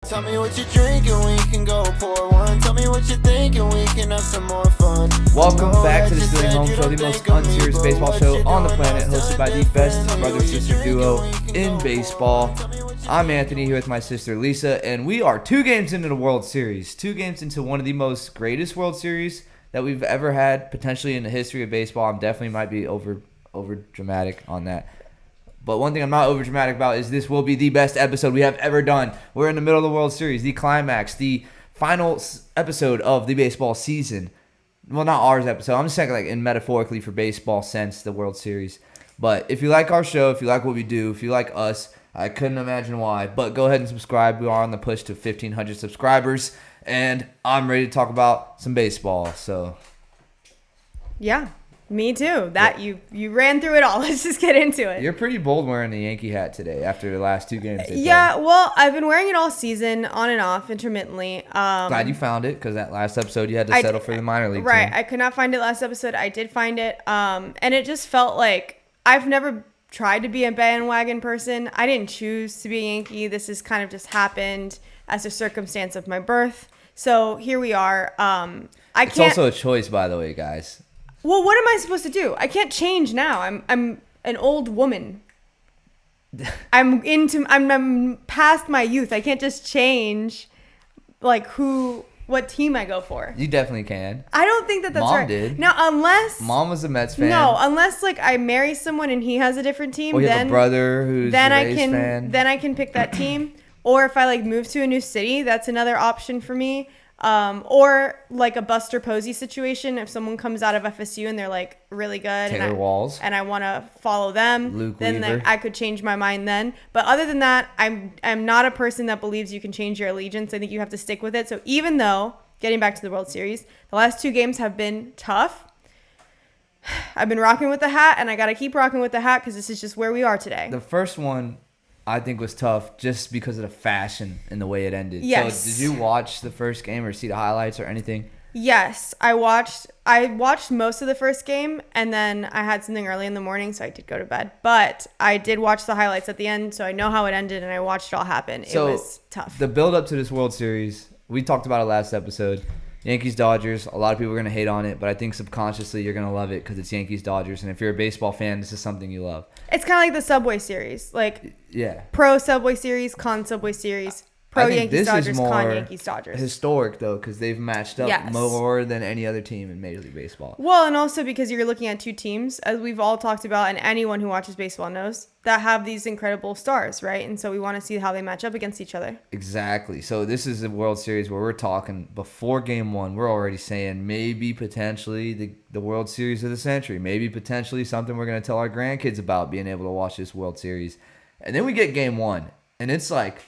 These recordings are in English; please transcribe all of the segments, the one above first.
Tell me what you're drinking, we can go pour one. Tell me what you're thinking, we can have some more fun. Welcome back to the Stealing Home Show, the most unserious baseball show on the planet, hosted by the best brother-sister duo in baseball. I'm Anthony here with my sister Lisa, and we are 2 games into the World Series. 2 games into one of the most greatest World Series that we've ever had, potentially in the history of baseball. I'm definitely might be over dramatic on that. But one thing I'm not over dramatic about is this will be the best episode we have ever done. We're in the middle of the World Series, the climax, the final episode of the baseball season. Well, not ours episode. I'm just saying like in metaphorically for baseball sense, the World Series. But if you like our show, if you like what we do, if you like us, I couldn't imagine why. But go ahead and subscribe. We are on the push to 1,500 subscribers. And I'm ready to talk about some baseball. So, yeah. Me too. You ran through it all. Let's just get into it. You're pretty bold wearing the Yankee hat today after the last 2 games. Yeah, well, I've been wearing it all season, on and off, intermittently. Glad you found it, because that last episode you had to settle for the minor league right, team. I could not find it last episode. I did find it, and it just felt like I've never tried to be a bandwagon person. I didn't choose to be a Yankee. This has kind of just happened as a circumstance of my birth. So here we are. It's also a choice, by the way, guys. Well, what am I supposed to do? I can't change now. I'm an old woman. I'm past my youth. I can't just change like what team I go for. You definitely can. I don't think that's Mom right. did. No, unless Mom was a Mets fan. No, unless like I marry someone and he has a different team, or you then have a brother who's a Rays fan. Then I can pick that team. Or if I like move to a new city, that's another option for me. Or like a Buster Posey situation. If someone comes out of FSU and they're like really good, Taylor Walls, and I want to follow them, Luke then Weaver. I could change my mind then. But other than that, I'm not a person that believes you can change your allegiance. I think you have to stick with it. So even though, getting back to the World Series, the last 2 games have been tough, I've been rocking with the hat, and I got to keep rocking with the hat because this is just where we are today. The first one I think was tough just because of the fashion and the way it ended. Yes. So did you watch the first game or see the highlights or anything? Yes, I watched most of the first game, and then I had something early in the morning, so I did go to bed. But I did watch the highlights at the end, so I know how it ended, and I watched it all happen. So it was tough. The build up to this World Series, we talked about it last episode. Yankees Dodgers, a lot of people are going to hate on it, but I think subconsciously you're going to love it because it's Yankees Dodgers, and if you're a baseball fan, this is something you love. It's kind of like the Subway Series, like yeah, pro Subway Series, con Subway Series, pro Yankees Dodgers, con Yankees Dodgers. Historic though, because they've matched up more than any other team in Major League Baseball. Well, and also because you're looking at 2 teams, as we've all talked about, and anyone who watches baseball knows, that have these incredible stars, right? And so we want to see how they match up against each other. Exactly. So this is a World Series where we're talking before Game 1. We're already saying maybe potentially the World Series of the century. Maybe potentially something we're going to tell our grandkids about, being able to watch this World Series. And then we get Game 1, and it's like,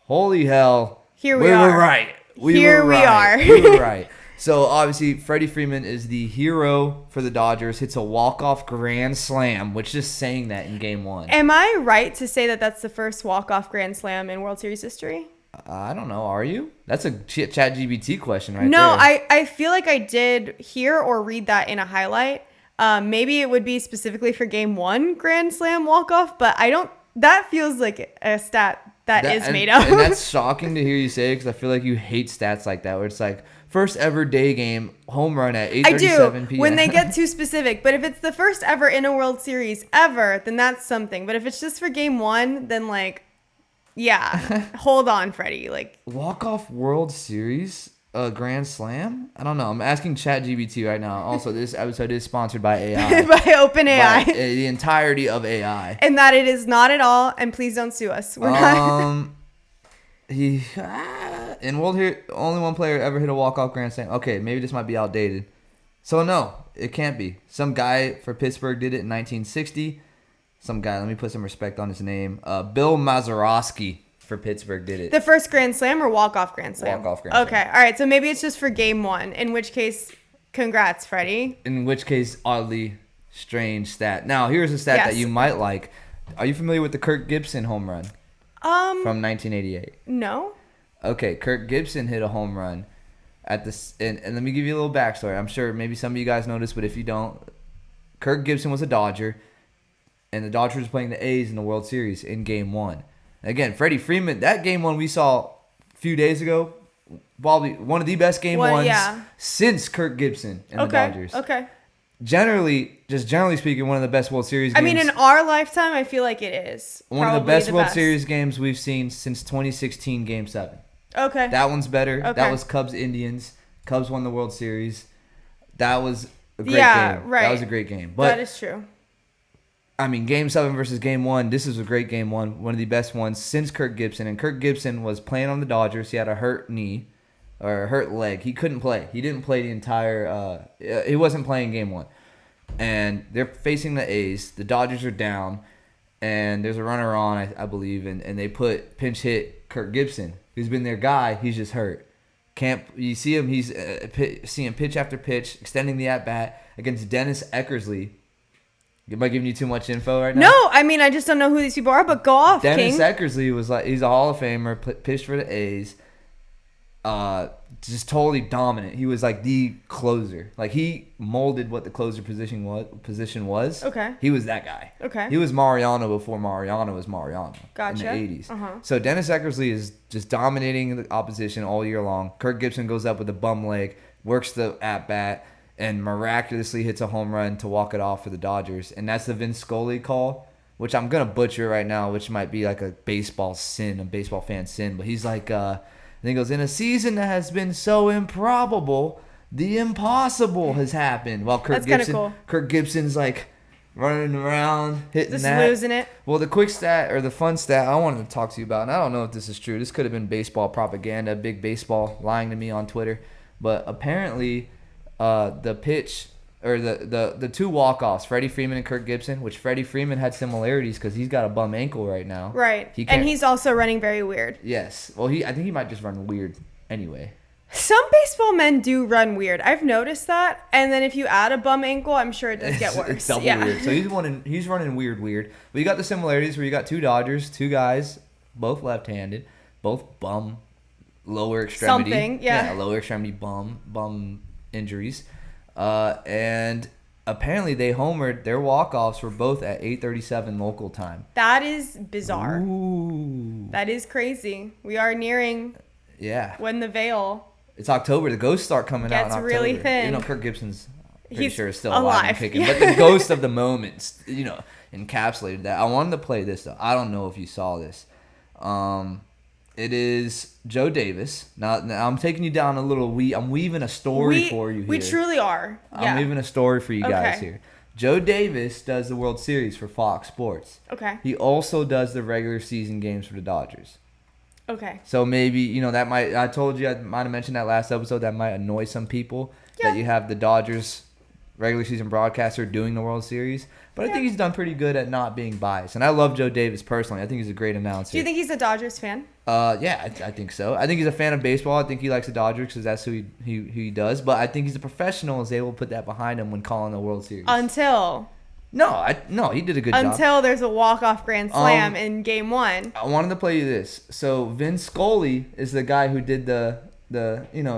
holy hell. Here we are. We're right. We were right. So, obviously, Freddie Freeman is the hero for the Dodgers. Hits a walk-off grand slam, which just saying that in Game 1. Am I right to say that that's the first walk-off grand slam in World Series history? I don't know. Are you? That's a ChatGPT question right there. No, I feel like I did hear or read that in a highlight. Maybe it would be specifically for Game 1 grand slam walk-off, but I don't. That feels like a stat that is made up. And that's shocking to hear you say because I feel like you hate stats like that, where it's like, first ever day game, home run at 8:37 p.m. When they get too specific. But if it's the first ever in a World Series ever, then that's something. But if it's just for Game 1, then like, yeah, hold on, Freddie. Like, walk-off World Series, a grand slam? I don't know. I'm asking ChatGPT right now. Also, this episode is sponsored by AI. by OpenAI. By the entirety of AI. And that it is not at all. And please don't sue us. We're not. In World Series, only one player ever hit a walk-off grand slam. Okay, maybe this might be outdated. So no, it can't be. Some guy for Pittsburgh did it in 1960. Some guy, let me put some respect on his name. Bill Mazeroski for Pittsburgh did it. The first grand slam or walk-off grand slam? Walk-off grand slam. Okay, all right. So maybe it's just for Game 1, in which case, congrats, Freddie. In which case, oddly strange stat. Now, here's a stat that you might like. Are you familiar with the Kirk Gibson home run? From 1988. No. Okay, Kirk Gibson hit a home run at this, and let me give you a little backstory. I'm sure maybe some of you guys know this, but if you don't, Kirk Gibson was a Dodger, and the Dodgers were playing the A's in the World Series in Game 1. Again, Freddie Freeman, that Game 1 we saw few days ago, probably one of the best game ones since Kirk Gibson and the Dodgers. Okay. Generally speaking, one of the best World Series games. I mean, in our lifetime, I feel like it is. One of the best World Series games we've seen since 2016 Game 7. Okay. That one's better. Okay. That was Cubs-Indians. Cubs won the World Series. That was a great game. Right. That was a great game. But, that is true. I mean, Game 7 versus Game 1, this is a great Game 1. One of the best ones since Kirk Gibson. And Kirk Gibson was playing on the Dodgers. He had a hurt knee or a hurt leg. He couldn't play. He didn't play the entire he wasn't playing Game 1. And they're facing the A's. The Dodgers are down. And there's a runner on, I believe. And they pinch hit Kirk Gibson, who's been their guy. He's just hurt. You see him, he's seeing pitch after pitch, extending the at-bat against Dennis Eckersley. Am I giving you too much info right now? No, I mean, I just don't know who these people are, but go off, Dennis King. Eckersley was he's a Hall of Famer, pitched for the A's. Just totally dominant. He was like the closer. Like he molded what the closer position was. Okay. He was that guy. Okay. He was Mariano before Mariano was Mariano. Gotcha. In the 80s. Uh-huh. So Dennis Eckersley is just dominating the opposition all year long. Kirk Gibson goes up with a bum leg, works the at-bat, and miraculously hits a home run to walk it off for the Dodgers. And that's the Vince Scully call, which I'm going to butcher right now, which might be like a baseball fan sin. But he's like, I think it goes, in a season that has been so improbable, the impossible has happened. While Kirk Gibson's like running around, hitting just that. losing it. Well, the quick stat or the fun stat I wanted to talk to you about, and I don't know if this is true. This could have been baseball propaganda, big baseball lying to me on Twitter. But apparently the pitch or the two walk-offs, Freddie Freeman and Kirk Gibson, which Freddie Freeman had similarities because he's got a bum ankle right now. Right. And he's also running very weird. Yes. Well, I think he might just run weird anyway. Some baseball men do run weird. I've noticed that. And then if you add a bum ankle, I'm sure it does get worse. It's double weird. So he's running weird. But you got the similarities where you got two Dodgers, two guys, both left-handed, both bum, lower extremity. Something, yeah. Lower extremity bum injuries. And apparently they homered. Their walk-offs were both at 8:37 local time. That is bizarre. Ooh. That is crazy. We are nearing when the veil. It's October. The ghosts start coming out in October. Gets really thin. You know, Kirk Gibson's pretty sure is still alive and kicking. Yeah. But the ghost of the moments, encapsulated that. I wanted to play this, though. I don't know if you saw this. It is Joe Davis. Now I'm taking you down a little. I'm weaving a story for you here. We truly are. Yeah. I'm weaving a story for you guys here. Joe Davis does the World Series for Fox Sports. Okay. He also does the regular season games for the Dodgers. Okay. So maybe, that might, I told you, I might have mentioned that last episode, that might annoy some people that you have the Dodgers regular season broadcaster doing the World Series. But I think he's done pretty good at not being biased. And I love Joe Davis personally. I think he's a great announcer. Do you think he's a Dodgers fan? Yeah, I think so. I think he's a fan of baseball. I think he likes the Dodgers because that's who he does. But I think he's a professional, is able to put that behind him when calling the World Series. No, he did a good job. Until there's a walk-off grand slam in Game 1. I wanted to play you this. So Vince Scully is the guy who did the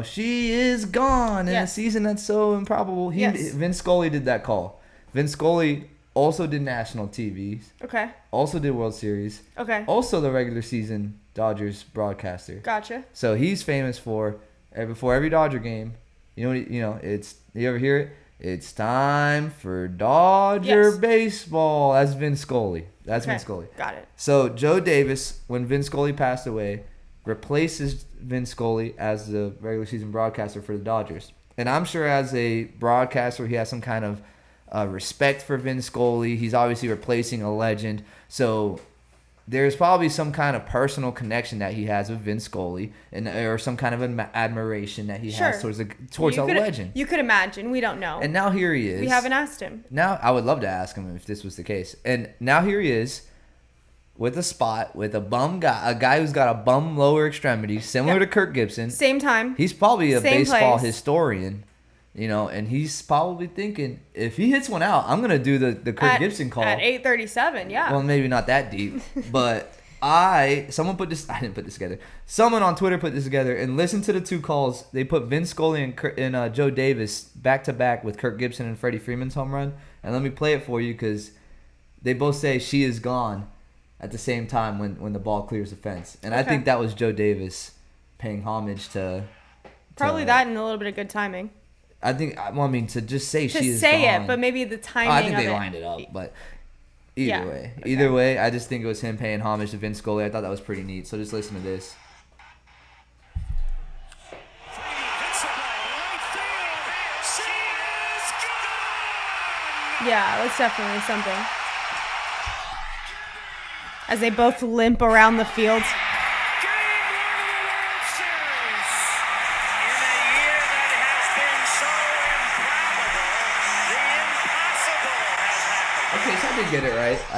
she is gone in a season that's so improbable. Vince Scully did that call. Vince Scully also did national TVs. Okay. Also did World Series. Okay. Also the regular season Dodgers broadcaster. Gotcha. So he's famous for before every Dodger game. It's, you ever hear it? It's time for Dodger baseball. That's Vince Scully. Vince Scully. Got it. So Joe Davis, when Vince Scully passed away, replaces Vince Scully as the regular season broadcaster for the Dodgers. And I'm sure as a broadcaster, he has some kind of respect for Vince Scully. He's obviously replacing a legend. So there's probably some kind of personal connection that he has with Vince Scully, or some kind of admiration that he has towards a legend. You could imagine. We don't know. And now here he is. We haven't asked him. Now I would love to ask him if this was the case. And now here he is with a spot with a bum guy, a guy who's got a bum lower extremity, similar to Kirk Gibson. Same time. He's probably a baseball place. Historian. And he's probably thinking, if he hits one out, I'm going to do the Kirk Gibson call. At 8:37, yeah. Well, maybe not that deep. But someone put this, I didn't put this together. Someone on Twitter put this together and listen to the two calls. They put Vince Scully and Joe Davis back-to-back with Kirk Gibson and Freddie Freeman's home run. And let me play it for you because they both say she is gone at the same time when the ball clears the fence. And I think that was Joe Davis paying homage to. Probably that and a little bit of good timing. I think. Well, I mean, to just say To she is say gone. it, but maybe the timing. I think of they it. lined it up, but Yeah, either way, I just think it was him paying homage to Vince Scully. I thought that was pretty neat. So just listen to this. Yeah, that's definitely something. As they both limp around the field. Okay, so I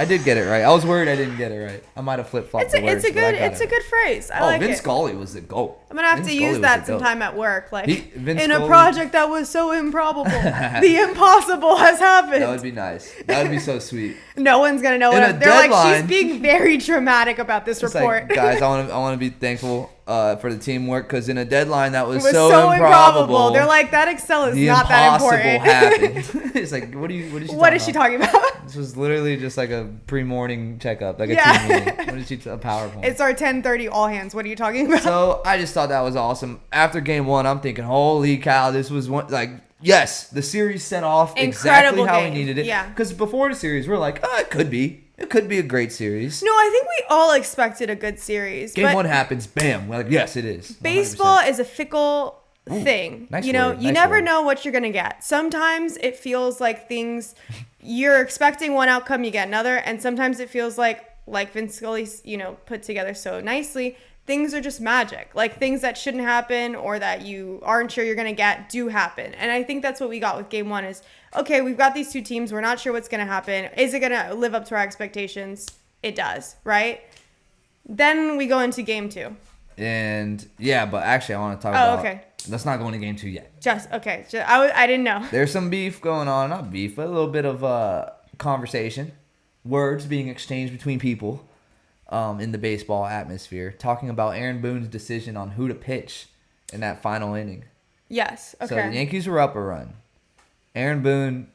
did get it right. I was worried I didn't get it right. I might have flip-flopped the words. It's a good phrase. I like Vince it. Scully was the GOAT. I'm gonna have to use that sometime at work, like Vince in Scully- a project that was so improbable. The impossible has happened. That would be nice. That would be so sweet. No one's gonna know In what a they're like. deadline- She's being very dramatic about this It's report. like, guys, I want to be thankful for the teamwork because in a deadline that was It was so improbable. They're like, that Excel is the not that impossible important. happened. It's like, what is she talking about? This was literally just like a pre-morning checkup, like a Yeah. team meeting. What did she a PowerPoint? It's our 10:30 all hands. What are you talking about? So I just thought that was awesome. After game one, I'm thinking, holy cow, this was one like. Yes, the series set off Incredible exactly how game. we needed it. Yeah. Because before the series, we're like, oh, it could be a great series. No, I think we all expected a good series. Game but one happens, bam. We're like, yes, it is. 100%. Baseball is a fickle thing. nice you know, word, you nice never word. know what you're gonna get. Sometimes it feels like things you're expecting one outcome, you get another, and sometimes it feels like Vince Scully's, put together so nicely. Things are just magic. Like things that shouldn't happen or that you aren't sure you're going to get do happen. And I think that's what we got with game one is, okay, we've got these two teams. We're not sure what's going to happen. Is it going to live up to our expectations? It does, right? Then we go into game two. And yeah, but actually, I want to talk about. Okay. Let's not go into game two yet. I didn't know. There's some beef going on. Not beef, but a little bit of conversation. Words being exchanged between people. In the baseball atmosphere, talking about Aaron Boone's decision on who to pitch in that final inning. Yes. Okay. So the Yankees were up a run. Aaron Boone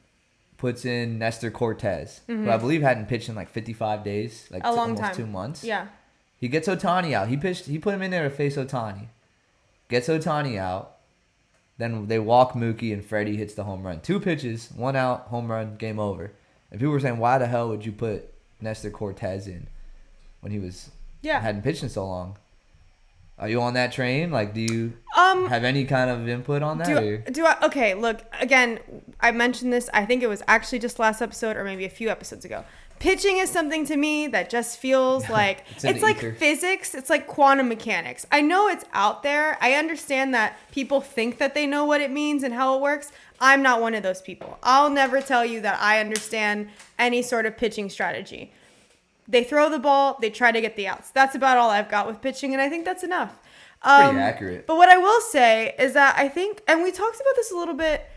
puts in Nestor Cortez, who I believe hadn't pitched in like 55 days, like a long almost time. 2 months. Yeah. He gets Ohtani out. He put him in there to face Ohtani. Gets Ohtani out. Then they walk Mookie and Freddie hits the home run. 2 pitches, 1 out, home run, game over. And people were saying, why the hell would you put Nestor Cortez in when he hadn't pitched in so long? Are you on that train? Like, do you have any kind of input on that? Okay, look, again, I mentioned this, I think it was actually just last episode or maybe a few episodes ago. Pitching is something to me that just feels like it's like ether. physics. It's like quantum mechanics. I know it's out there. I understand that people think that they know what it means and how it works. I'm not one of those people. I'll never tell you that I understand any sort of pitching strategy. They throw the ball, they try to get the outs. That's about all I've got with pitching, and I think that's enough. Pretty accurate. But what I will say is that I think, and we talked about this a little bit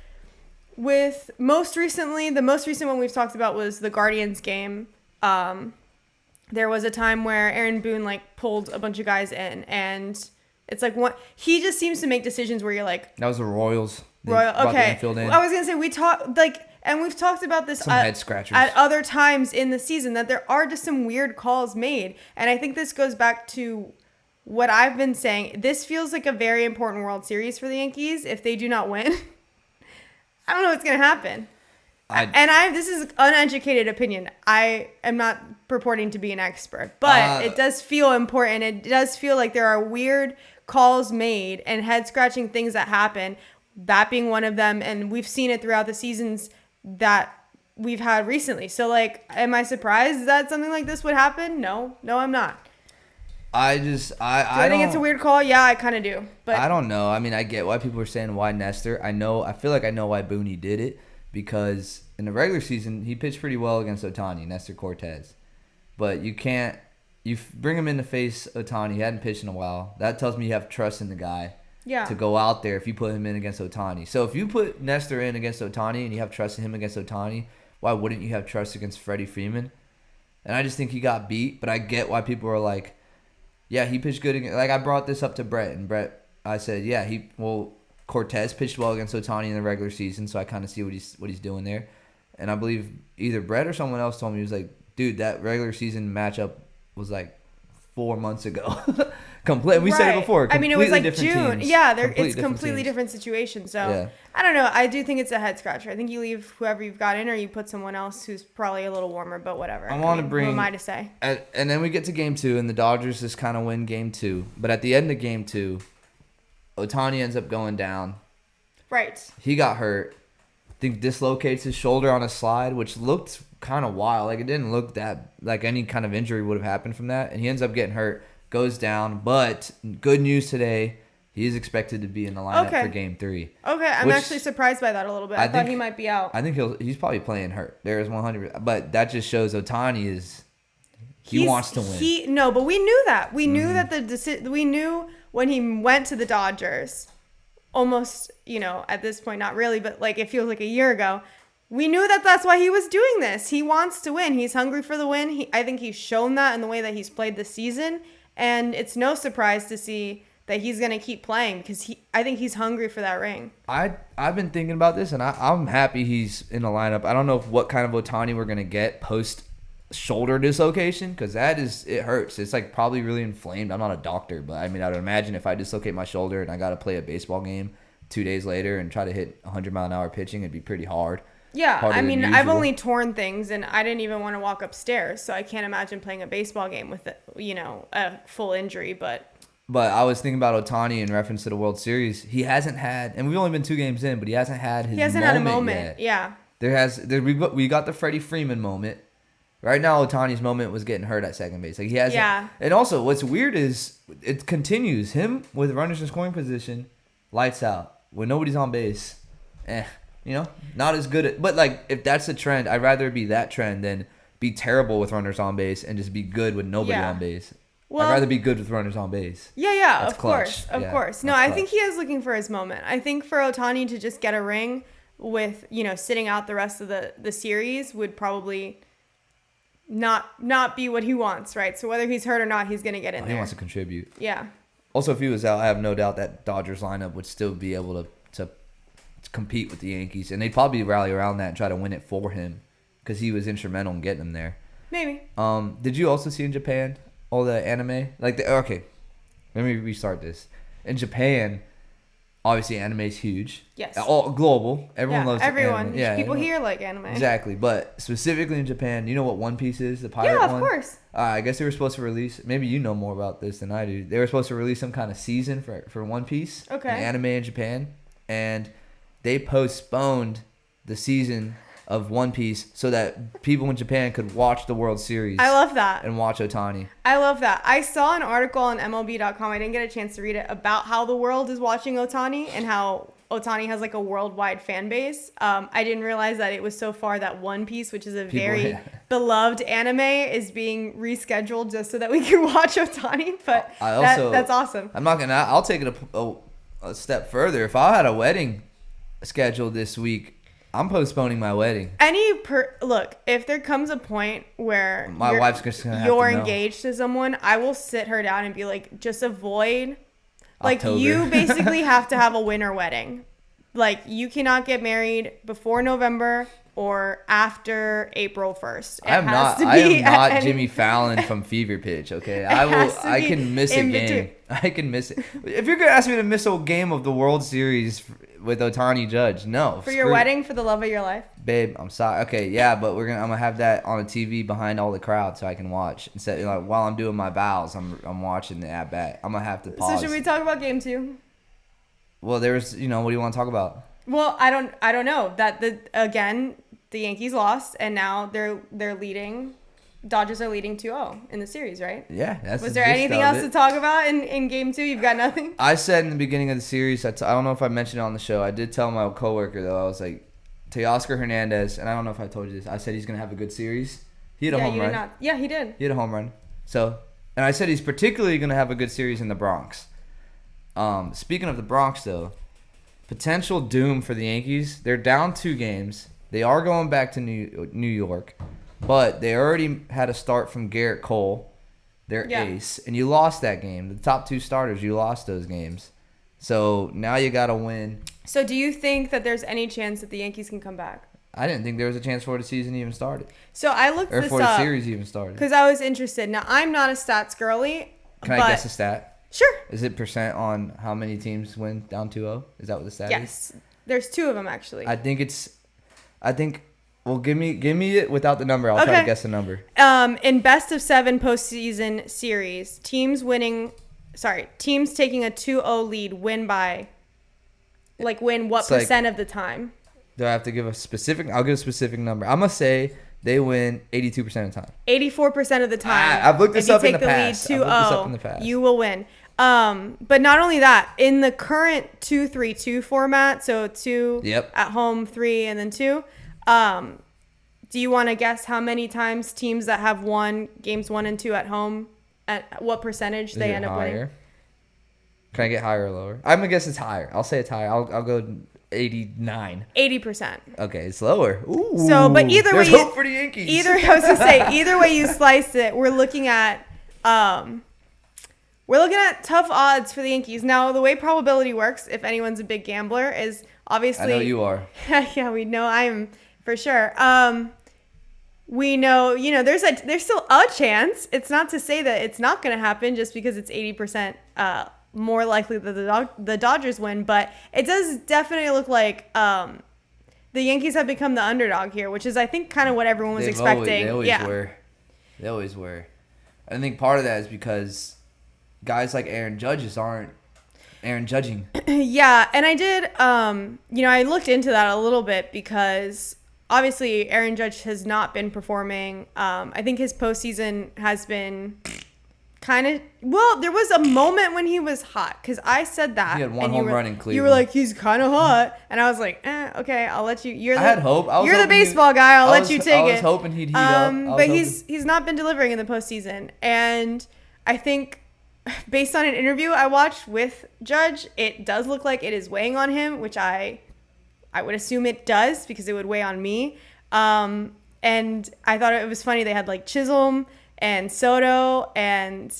with the most recent one we've talked about was the Guardians game. There was a time where Aaron Boone pulled a bunch of guys in, and it's like he just seems to make decisions where you're like, that was the Royals. Okay. Infield in. I was gonna say and we've talked about this head scratchers at other times in the season that there are just some weird calls made, and I think this goes back to what I've been saying. This feels like a very important World Series for the Yankees. If they do not win, I don't know what's gonna happen. This is uneducated opinion. I am not purporting to be an expert, but it does feel important. It does feel like there are weird calls made and head scratching things that happen. That being one of them, and we've seen it throughout the seasons that we've had recently. So, am I surprised that something like this would happen? No, I'm not. I think it's a weird call? Yeah, I kind of do. But I don't know. I mean, I get why people are saying why Nestor. I feel like I know why Booney did it, because in the regular season he pitched pretty well against Ohtani, Nestor Cortez. But you bring him in to face Ohtani. He hadn't pitched in a while. That tells me you have trust in the guy. Yeah. To go out there if you put him in against Ohtani. So if you put Nestor in against Ohtani and you have trust in him against Ohtani, why wouldn't you have trust against Freddie Freeman? And I just think he got beat, but I get why people are like, yeah, he pitched good against, I brought this up to Brett, and Brett, I said, yeah, Cortez pitched well against Ohtani in the regular season, so I kind of see what he's doing there. And I believe either Brett or someone else told me, he was like, dude, that regular season matchup was 4 months ago. We said it before. I mean, it was like different June. teams. Yeah, it's completely teams. different situation. So Yeah. I don't know. I do think it's a head scratcher. I think you leave whoever you've got in, or you put someone else who's probably a little warmer. But whatever. I want to bring. Who am I to say? And then we get to game 2, and the Dodgers just kind of win game 2. But at the end of game 2, Ohtani ends up going down. Right. He got hurt. I think dislocates his shoulder on a slide, which looked kind of wild. Like, it didn't look that like any kind of injury would have happened from that. And he ends up getting hurt, goes down. But good news today, he is expected to be in the lineup for game 3. Okay, I'm actually surprised by that a little bit. I thought he might be out. I think he's probably playing hurt. There is 100%. But that just shows Ohtani is he wants to win. But we knew that. We knew that we knew when he went to the Dodgers, almost, at this point, not really, but like it feels like a year ago. We knew that that's why he was doing this. He wants to win. He's hungry for the win. I think he's shown that in the way that he's played this season. And it's no surprise to see that he's going to keep playing because I think he's hungry for that ring. I've been thinking about this, and I'm happy he's in the lineup. I don't know what kind of Ohtani we're going to get post shoulder dislocation because it hurts. It's like probably really inflamed. I'm not a doctor, but I mean, I would imagine if I dislocate my shoulder and I got to play a baseball game 2 days later and try to hit 100-mile-an-hour pitching, it'd be pretty hard. Yeah, I mean, I've only torn things, and I didn't even want to walk upstairs, so I can't imagine playing a baseball game with, a full injury, But I was thinking about Ohtani in reference to the World Series. He hasn't had, and we've only been 2 games in, but he hasn't had his moment. He hasn't had a moment yet. Yeah. We got the Freddie Freeman moment. Right now, Ohtani's moment was getting hurt at second base. Like he hasn't. Yeah. And also, what's weird is it continues. Him with runners in scoring position, lights out. When nobody's on base, not as good. But like, if that's the trend, I'd rather be that trend than be terrible with runners on base and just be good with nobody on base. Well, I'd rather be good with runners on base. Yeah, of course. No, I think he is looking for his moment. I think for Ohtani to just get a ring with, sitting out the rest of the series would probably not be what he wants, right? So whether he's hurt or not, he's going to get in there. He wants to contribute. Yeah. Also, if he was out, I have no doubt that Dodgers lineup would still be able to compete with the Yankees. And they'd probably rally around that and try to win it for him because he was instrumental in getting them there. Maybe. Did you also see in Japan all the anime? Okay, let me restart this. In Japan, obviously anime is huge. Yes. All global. Everyone loves everyone. Anime. Yeah, people here like anime. Exactly. But specifically in Japan, you know what One Piece is? The pirate one? Yeah, of course. I guess they were supposed to release, maybe you know more about this than I do. They were supposed to release some kind of season for One Piece. Okay. Anime in Japan. And they postponed the season of One Piece so that people in Japan could watch the World Series. I love that. And watch Ohtani. I love that. I saw an article on MLB.com. I didn't get a chance to read it about how the world is watching Ohtani and how Ohtani has like a worldwide fan base. I didn't realize that it was so far that One Piece, which is a very beloved anime, is being rescheduled just so that we can watch Ohtani. But that's awesome. I'll take it a step further. If I had a wedding scheduled this week, I'm postponing my wedding. Look, if there comes a point where my wife's just gonna you're engaged to someone, I will sit her down and be like, just avoid. Like, October. You basically have to have a winter wedding. Like, you cannot get married before November or after April 1st. I am not Jimmy Fallon from Fever Pitch, okay? I can miss a game. I can miss it. If you're going to ask me to miss a game of the World Series with Ohtani Judge, no. For your wedding, for the love of your life? Babe, I'm sorry. Okay, yeah, but I'm going to have that on a TV behind all the crowd so I can watch. Instead, like, while I'm doing my vows, I'm watching the at-bat. I'm going to have to pause. So should we talk about game 2? Well, there's, what do you want to talk about? Well, I don't know. The Yankees lost, and now they're leading. Dodgers are leading 2-0 in the series, right? Yeah. Was there anything else to talk about in game 2? You've got nothing? I said in the beginning of the series, I don't know if I mentioned it on the show. I did tell my coworker, though. I was like, Teoscar Hernandez, and I don't know if I told you this. I said he's going to have a good series. He hit a home run. Yeah, he did. He hit a home run. And I said he's particularly going to have a good series in the Bronx. Speaking of the Bronx, though, potential doom for the Yankees. They're down 2 games. They are going back to New York, but they already had a start from Garrett Cole, their ace, and you lost that game. The top 2 starters, you lost those games. So now you got to win. So do you think that there's any chance that the Yankees can come back? I didn't think there was a chance for the season even started. So I looked this up. Or for the series even started. Because I was interested. Now, I'm not a stats girly. Can I guess a stat? Sure. Is it percent on how many teams win down 2-0? Is that what the stat is? Yes. There's 2 of them actually. Well, give me it without the number. I'll try to guess the number. In best of 7 postseason series, teams taking a 2-0 lead win what percent of the time? Do I have to give a specific? I'll give a specific number. I'm gonna say they win 82% of the time. 84% of the time. I've looked this up in the If past. you take the lead 2-0, you will win. But not only that, in the current 2-3-2 format, so 2 at home, 3, and then 2. Do you want to guess how many times teams that have won games 1 and 2 at home, at what percentage they end up winning? Can I get higher or lower? I'm gonna guess it's higher. I'll say it's higher. I'll go 89. 80%. Okay, it's lower. Ooh. So, but either way, there's hope for the Yankees. Either way you slice it, we're looking at tough odds for the Yankees. Now, the way probability works, if anyone's a big gambler, is obviously. I know you are. Yeah, we know I am for sure. We know, there's still a chance. It's not to say that it's not going to happen just because it's 80% more likely that the Dodgers win, but it does definitely look like the Yankees have become the underdog here, which is, I think, kind of what everyone was expecting. They always were. I think part of that is because guys like Aaron Judge aren't Aaron Judging. Yeah, and I did, I looked into that a little bit because obviously Aaron Judge has not been performing. I think his postseason has been kind of, there was a moment when he was hot because I said that. He had one home run in Cleveland. You were like, he's kind of hot. And I was like, okay, I'll let you. I had hope. You're the baseball guy. I'll let you take it. I was hoping he'd heat up. But he's not been delivering in the postseason. And I think based on an interview I watched with Judge, it does look like it is weighing on him, which I would assume it does because it would weigh on me. And I thought it was funny. They had like Chisholm and Soto and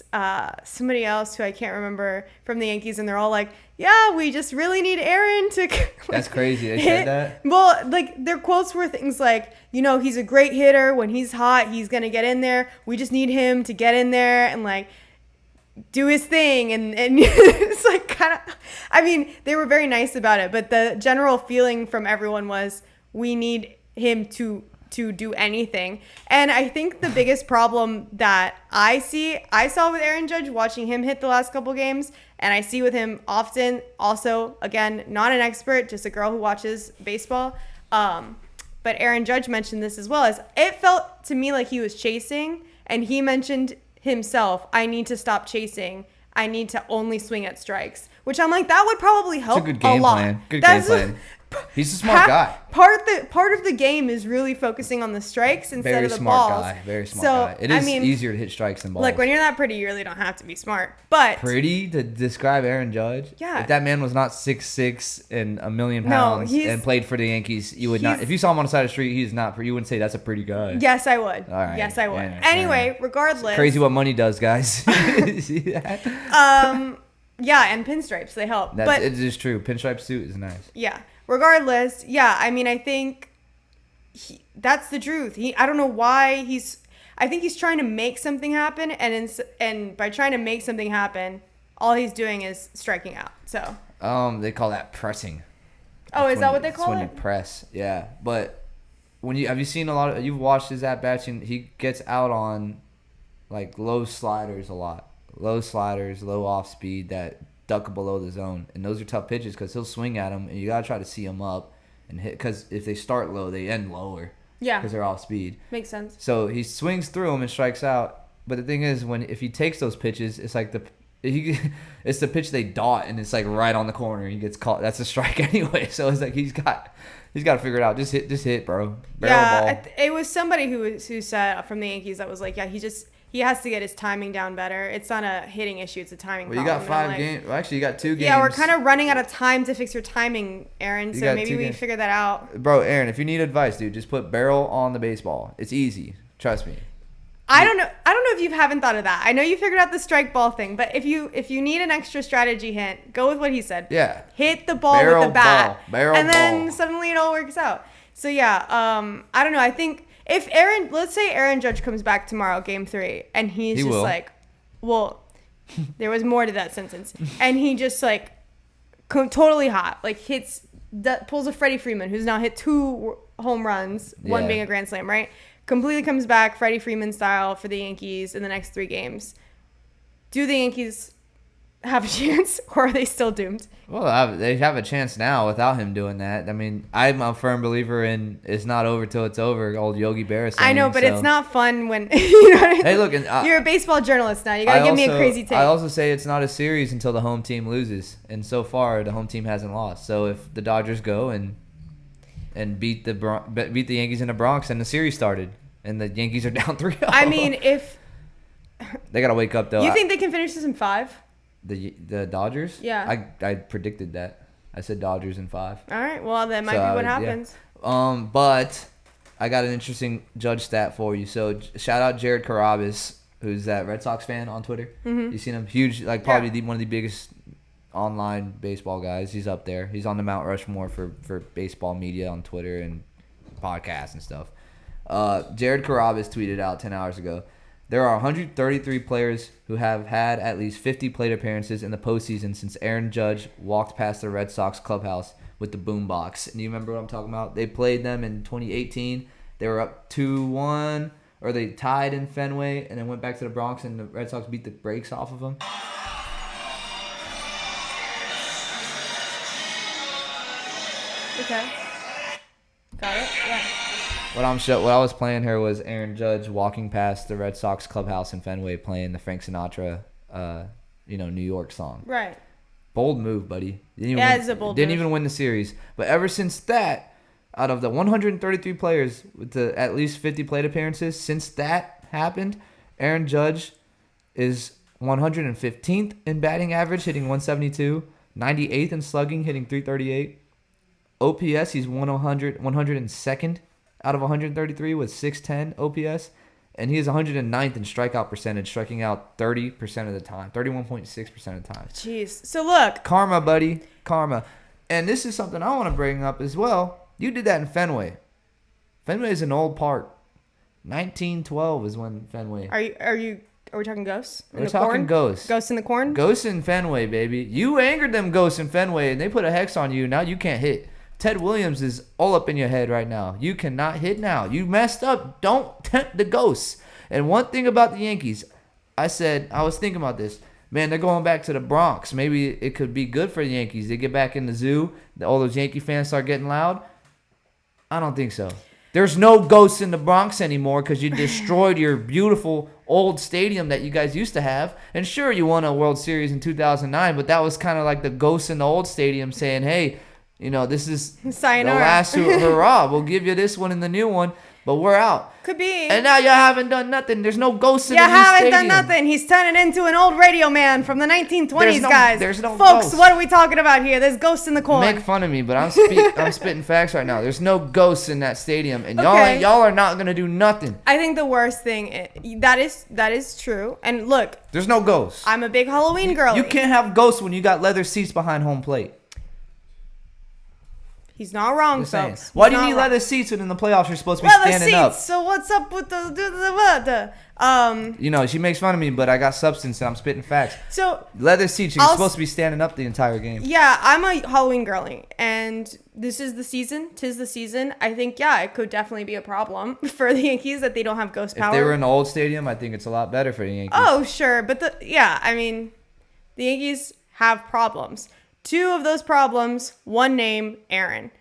somebody else who I can't remember from the Yankees. And they're all like, yeah, we just really need Aaron to. That's crazy. They said that? Well, like their quotes were things like, he's a great hitter. When he's hot, he's going to get in there. We just need him to get in there and like do his thing. And it's like kind of, they were very nice about it. But the general feeling from everyone was we need him to do anything. And I think the biggest problem that I saw with Aaron Judge watching him hit the last couple games, and I see with him often, also, again, not an expert, just a girl who watches baseball. But Aaron Judge mentioned this as well, as it felt to me like he was chasing, and he mentioned himself, I need to stop chasing. I need to only swing at strikes, which I'm like, that would probably help a good game a lot. plan. Good game plan. He's a smart guy. Part of the game is really focusing on the strikes instead of the balls. Very smart guy. It is easier to hit strikes than balls. Like when you're that pretty, you really don't have to be smart. But pretty to describe Aaron Judge? Yeah. If that man was not 6'6" and 1,000,000 pounds and played for the Yankees, you would not. If you saw him on the side of the street, he's not. You wouldn't say that's a pretty guy. Yes, I would. All right. Yes, I would. Yeah, anyway, regardless. It's crazy what money does, guys. See that? Yeah, and pinstripes, they help. It is true. Pinstripe suit is nice. Yeah. Regardless, yeah, I think that's the truth. I don't know why I think he's trying to make something happen, and by trying to make something happen, all he's doing is striking out. So. They call that pressing. Oh, is that what they call it? When you press, yeah. But have you seen you've watched his at bats, and he gets out on like low sliders a lot, low off speed that duck below the zone, and those are tough pitches because he'll swing at them, and you gotta try to see them up and hit. Because if they start low, they end lower. Yeah, because they're off speed. Makes sense. So he swings through them and strikes out. But the thing is, if he takes those pitches, it's like it's the pitch they dot, and it's like right on the corner. He gets caught. That's a strike anyway. So it's like he's got to figure it out. Just hit, bro. Barrel ball. It was somebody who said from the Yankees that was like, yeah, he has to get his timing down better. It's not a hitting issue. It's a timing problem. You got 5 games. Well, actually, you got 2 games. Yeah, we're kind of running out of time to fix your timing, Aaron. So maybe we figure that out. Bro, Aaron, if you need advice, dude, just put barrel on the baseball. It's easy. Trust me. I don't know if you haven't thought of that. I know you figured out the strike ball thing, but if you need an extra strategy hint, go with what he said. Yeah. Hit the ball with the bat. And then suddenly it all works out. So yeah, I don't know. I think let's say Aaron Judge comes back tomorrow, game 3, and he's just like, well, There was more to that sentence. And he just like totally hot, like pulls a Freddie Freeman, who's now hit 2 home runs, one being a grand slam, right? Completely comes back Freddie Freeman style for the Yankees in the next 3 games. Do the Yankees have a chance, or are they still doomed? Well, they have a chance now without him doing that. I mean, I'm a firm believer in it's not over till it's over, old Yogi Berra saying. I know, but so. It's not fun when you know what I mean? Hey, look, you're a baseball journalist now. You gotta give me a crazy take. I also say it's not a series until the home team loses, and so far the home team hasn't lost. So if the Dodgers go and beat the Yankees in the Bronx, and the series started, and the Yankees are down 3-0. I mean, if they gotta wake up though. You think they can finish this in 5? The Dodgers? Yeah. I predicted that. I said Dodgers in 5. All right. Well, that might be what happens. Yeah. But I got an interesting Judge stat for you. So shout out Jared Carrabis, who's that Red Sox fan on Twitter. Mm-hmm. You seen him? Huge, like probably one of the biggest online baseball guys. He's up there. He's on the Mount Rushmore for baseball media on Twitter and podcasts and stuff. Jared Carrabis tweeted out 10 hours ago, there are 133 players who have had at least 50 plate appearances in the postseason since Aaron Judge walked past the Red Sox clubhouse with the boombox. And you remember what I'm talking about? They played them in 2018. They were up 2-1, or they tied in Fenway, and then went back to the Bronx, and the Red Sox beat the brakes off of them. Okay. Got it? Yeah. What I was playing here was Aaron Judge walking past the Red Sox clubhouse in Fenway playing the Frank Sinatra, New York song. Right. Bold move, buddy. It's a bold move. Didn't even win the series. But ever since that, out of the 133 players with at least 50 plate appearances, since that happened, Aaron Judge is 115th in batting average, hitting 172, 98th in slugging, hitting 338. OPS, he's 102nd out of 133 with 610 OPS, and he is 109th in strikeout percentage, striking out 30% of the time, 31.6% of the time. Jeez. So look. Karma, buddy. Karma. And this is something I want to bring up as well. You did that in Fenway. Fenway is an old park. 1912 is when Fenway. Are we talking ghosts? We're talking ghosts. Ghosts in the corn? Ghosts in Fenway, baby. You angered them ghosts in Fenway, and they put a hex on you. Now you can't hit. Ted Williams is all up in your head right now. You cannot hit now. You messed up. Don't tempt the ghosts. And one thing about the Yankees, I was thinking about this. Man, they're going back to the Bronx. Maybe it could be good for the Yankees. They get back in the zoo. All those Yankee fans start getting loud. I don't think so. There's no ghosts in the Bronx anymore because you destroyed your beautiful old stadium that you guys used to have. And sure, you won a World Series in 2009, but that was kind of like the ghosts in the old stadium saying, hey, this is Sayonara. The last hurrah. We'll give you this one and the new one, but we're out. Could be. And now you haven't done nothing. There's no ghosts in the new stadium. You stadium. haven't done nothing. He's turning into an old radio man from the 1920s, guys. There's no Folks, ghosts. what are we talking about here? There's ghosts in the corn. Make fun of me, but I'm spitting facts right now. There's no ghosts in that stadium, and y'all are not gonna do nothing. I think the worst thing that is true. And look, there's no ghosts. I'm a big Halloween girl. You can't have ghosts when you got leather seats behind home plate. He's not wrong, folks. Why do you need leather seats when in the playoffs you're supposed to be standing up? So what's up with the she makes fun of me, but I got substance and I'm spitting facts. So leather seats, you're supposed to be standing up the entire game. Yeah, I'm a Halloween girly, and this is the season. 'Tis the season. I think it could definitely be a problem for the Yankees that they don't have ghost power. If they were in the old stadium, I think it's a lot better for the Yankees. Oh, sure, but the Yankees have problems. 2 of those problems, one name, Aaron.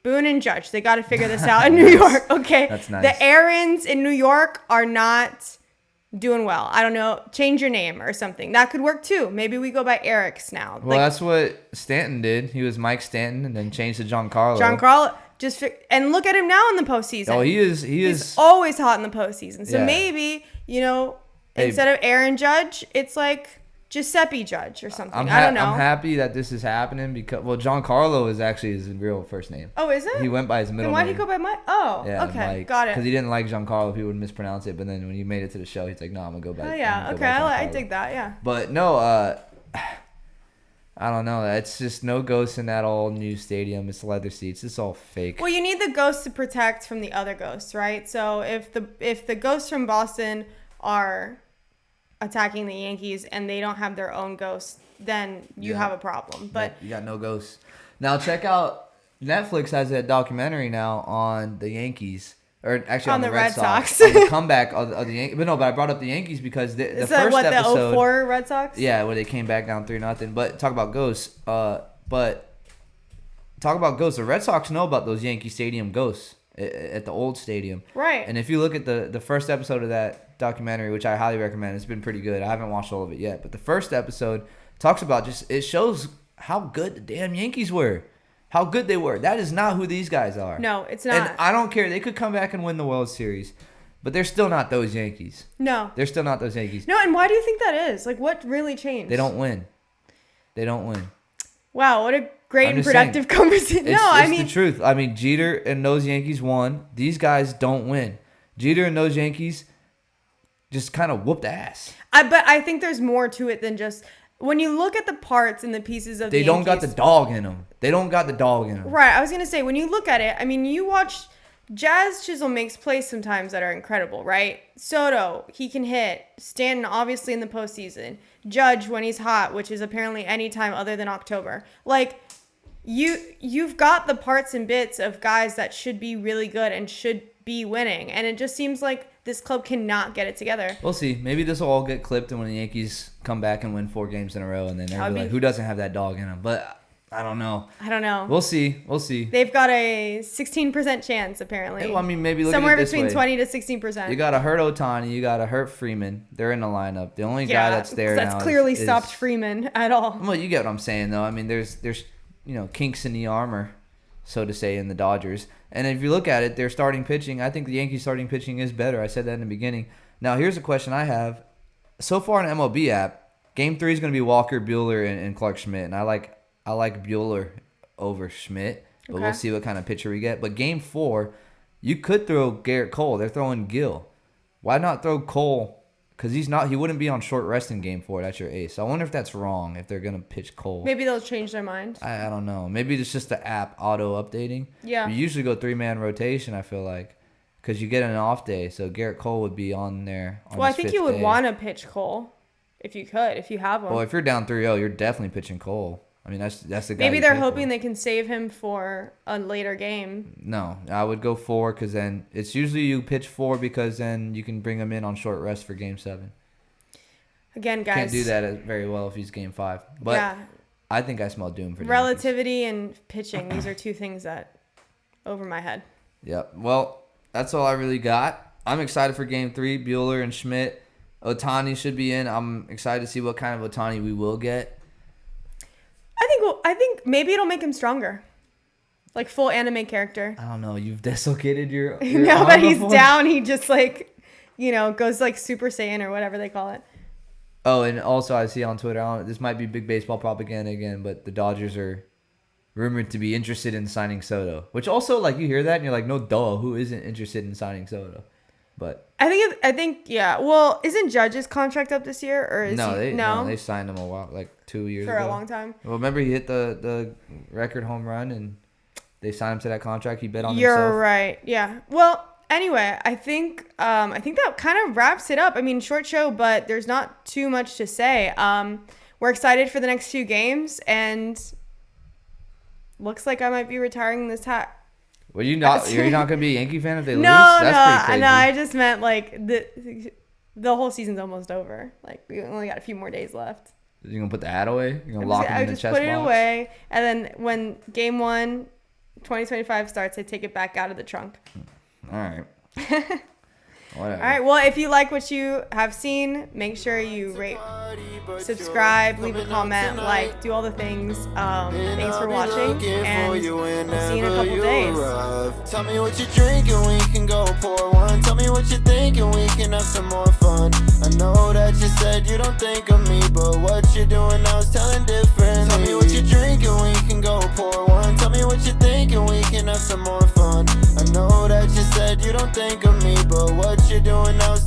Boone and Judge. They got to figure this out in New York, okay? That's nice. The Aarons in New York are not doing well. I don't know. Change your name or something. That could work too. Maybe we go by Eric's now. Well, that's what Stanton did. He was Mike Stanton and then changed to Giancarlo. And look at him now in the postseason. Oh, he's always hot in the postseason. So maybe, Hey, instead of Aaron Judge, it's like Giuseppe Judge or something. I don't know. I'm happy that this is happening because, Giancarlo is actually his real first name. Oh, is it? He went by his middle name. Then why'd he go by Mike? Oh, yeah, okay. Mike. Got it. Because he didn't like Giancarlo. He would mispronounce it. But then when he made it to the show, he's like, no, I'm going to go by Oh, yeah. Okay. I dig that. Yeah. But no, I don't know. It's just no ghosts in that old new stadium. It's leather seats. It's all fake. Well, you need the ghosts to protect from the other ghosts, right? So if the ghosts from Boston are attacking the Yankees and they don't have their own ghosts, then you have a problem. But you got no ghosts. Now check out Netflix has a documentary now on the Yankees. Or actually on the Red Sox. On the comeback of the Yankees. But I brought up the Yankees because the first episode. The 04 Red Sox? Yeah, where they came back down 3-0. But talk about ghosts. The Red Sox know about those Yankee Stadium ghosts at the old stadium. Right. And if you look at the first episode of that documentary, which I highly recommend, it's been pretty good. I haven't watched all of it yet. But the first episode talks about it shows how good the damn Yankees were. How good they were. That is not who these guys are. No, it's not. And I don't care. They could come back and win the World Series, but they're still not those Yankees. No. They're still not those Yankees. No, and why do you think that is? Like, what really changed? They don't win. Wow, what a great and productive conversation. It's the truth. I mean, Jeter and those Yankees won. These guys don't win. Jeter and those Yankees just kind of whooped ass. But I think there's more to it than just... When you look at the parts and the pieces of the Yankees... They don't got the dog in them. Right. I was going to say, when you look at it, I mean, you watch... Jazz Chisholm makes plays sometimes that are incredible, right? Soto, he can hit. Stanton, obviously, in the postseason. Judge, when he's hot, which is apparently any time other than October. Like, you've got the parts and bits of guys that should be really good and should be winning. And it just seems like this club cannot get it together. We'll see. Maybe this will all get clipped, and when the Yankees come back and win 4 games in a row, and then they'll be like, who doesn't have that dog in them? But I don't know. We'll see. They've got a 16% chance, apparently. Well, I mean, maybe look somewhere at it this between way. 20 to 16%. You got to hurt Ohtani. You got to hurt Freeman. They're in the lineup. The only guy that's there now that's clearly stopped Freeman at all. Well, you get what I'm saying, though. I mean, there's kinks in the armor, so to say, in the Dodgers. And if you look at it, their starting pitching, I think the Yankees' starting pitching is better. I said that in the beginning. Now, here's a question I have. So far in the MLB app, Game 3 is going to be Walker, Buehler, and Clark Schmidt. And I like Buehler over Schmidt, but we'll see what kind of pitcher we get. But Game 4, you could throw Garrett Cole. They're throwing Gill. Why not throw Cole? Because he wouldn't be on short rest in Game 4. That's your ace. I wonder if that's wrong, if they're going to pitch Cole. Maybe they'll change their mind. I don't know. Maybe it's just the app auto-updating. Yeah. You usually go 3-man rotation, I feel like, because you get an off day. So Garrett Cole would be on there on I think you would want to pitch Cole if you have him. Well, if you're down 3-0, you're definitely pitching Cole. I mean, that's the guy. Maybe they're hoping they can save him for a later game. No, I would go 4 because then it's usually you pitch 4 because then you can bring him in on short rest for Game 7. Again, guys. Can't do that very well if he's Game 5. But yeah. I think I smell doom for relativity and pitching. These are two things that over my head. Yep. Well, that's all I really got. I'm excited for Game 3. Buehler and Schmidt. Ohtani should be in. I'm excited to see what kind of Ohtani we will get. I think maybe it'll make him stronger. Like full anime character. I don't know. You've dislocated your no, but he's down. He just goes like Super Saiyan or whatever they call it. Oh, and also I see on Twitter, this might be big baseball propaganda again, but the Dodgers are rumored to be interested in signing Soto. Which also, you hear that and you're like, no duh, who isn't interested in signing Soto? But I think yeah. Well, isn't Judge's contract up this year, or is they signed him a while, 2 years ago. For a long time. Well, remember he hit the record home run and they signed him to that contract. He bet on himself. You're right. Yeah. Well, anyway, I think that kind of wraps it up. I mean, short show, but there's not too much to say. We're excited for the next 2 games, and looks like I might be retiring this hat. Well, you're not gonna be a Yankee fan if they lose. That's pretty crazy. No. I just meant the whole season's almost over. We only got a few more days left. You're gonna put the hat away. You're gonna lock it in the chest box. I just put it away, and then when Game 1, 2025 starts, I take it back out of the trunk. All right. Whatever. All right. Well, if you like what you have seen, make sure you rate, subscribe, leave a comment, do all the things. Thanks for watching, and we'll see you in a couple days. Tell me what you're drinking, we can go pour one. Tell me what you're thinking, we can have some more fun. I know that you said you don't think of me, but what you're doing now is telling different. Tell me what you're drinking, we can go pour one. Tell me what you're thinking, we can have some more fun. I know that you said you don't think of me, but what you're doing now is